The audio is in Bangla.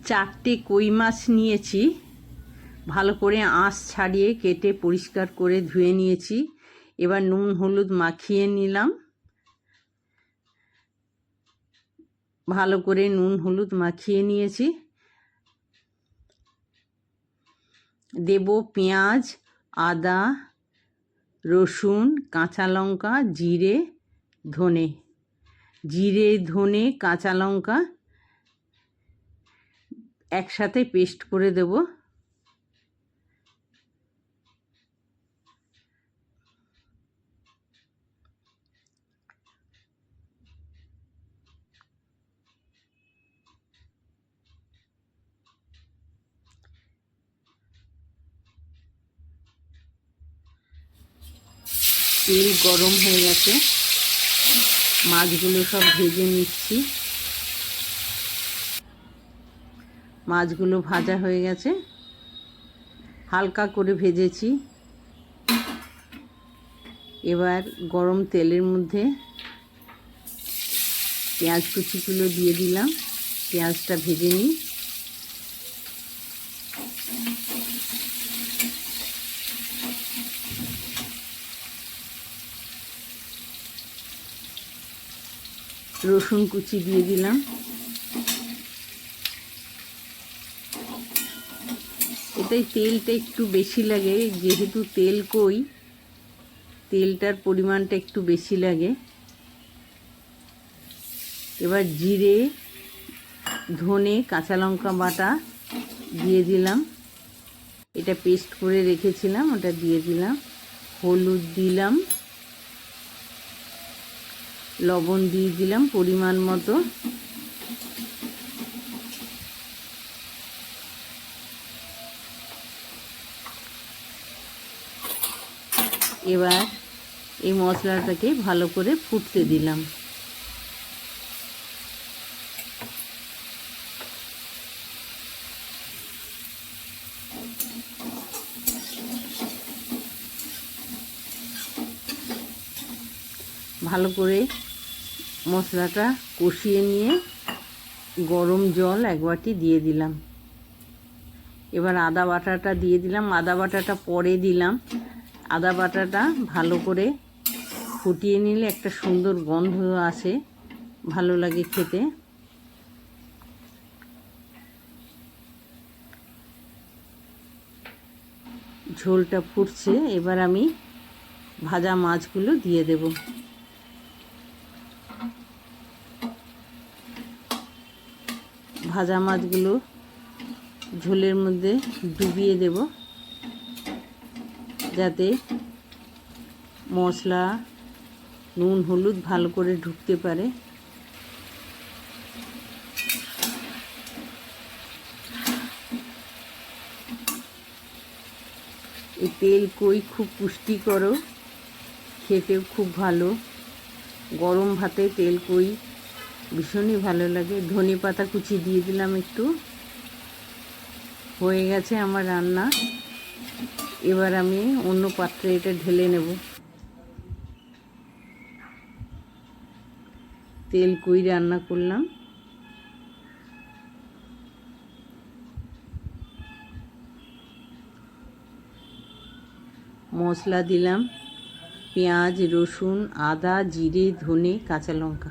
4টে কই মাছ নিয়েছি, ভালো করে আঁশ ছাড়িয়ে কেটে পরিষ্কার করে ধুয়ে নিয়েছি। এবার নুন হলুদ মাখিয়ে নিলাম, ভালো করে নুন হলুদ মাখিয়ে নিয়েছি। দেব পেঁয়াজ, আদা, রসুন, কাঁচা লঙ্কা, জিরে, ধনে। জিরে, ধনে, কাঁচা লঙ্কা একসাথে পেস্ট করে দেব। তেল গরম হয়ে গেছে, মাছগুলো সব ভেজে নিচ্ছি। মাছগুলো ভাজা হয়ে গেছে, হালকা করে ভেজেছি। এবার গরম তেলের মধ্যে পেঁয়াজ কুচিগুলো দিয়ে দিলাম, পেঁয়াজটা ভেজে নিই। রসুন কুচি দিয়ে দিলাম। এটাই তেলটা একটু বেশি লাগে, যেহেতু তেল কই, তেলটার পরিমাণটা একটু বেশি লাগে। এবার জিরে, ধনে, কাঁচা লঙ্কা বাটা দিয়ে দিলাম, এটা পেস্ট করে রেখেছিলাম, ওটা দিয়ে দিলাম। হলুদ দিলাম, লবণ দিয়ে দিলাম পরিমাণ মতো। এবার এই মশলাটাকে ভালো করে ফুটতে দিলাম। ভালো করে মশলাটা কষিয়ে নিয়ে গরম জল 1 বাটি দিয়ে দিলাম। এবার আদা বাটাটা দিয়ে দিলাম, আদা বাটাটা পরে দিলাম। আদা বাটাটা ভালো করে ফুটিয়ে নিলে একটা সুন্দর গন্ধ আসে, ভালো লাগে খেতে। ঝোলটা ফুটছে, এবার আমি ভাজা মাছগুলো দিয়ে দেব। ভাজা মাছগুলো ঝোলের মধ্যে ডুবিয়ে দেব, যাতে মশলা, নুন হলুদ ভালো করে ঢুকতে পারে। এই তেল কই খুব পুষ্টিকর, খেতেও খুব ভালো। গরম ভাতে তেল কই ভীষণই ভালো লাগে। ধনে পাতা কুচি দিয়ে দিলাম একটু। হয়ে গেছে আমার রান্না। এবার আমি অন্য পাত্রে এটা ঢেলে নেব। তেল কই রান্না করলাম। মশলা দিলাম, পেঁয়াজ, রসুন, আদা, জিরে, ধনে, কাঁচা লঙ্কা।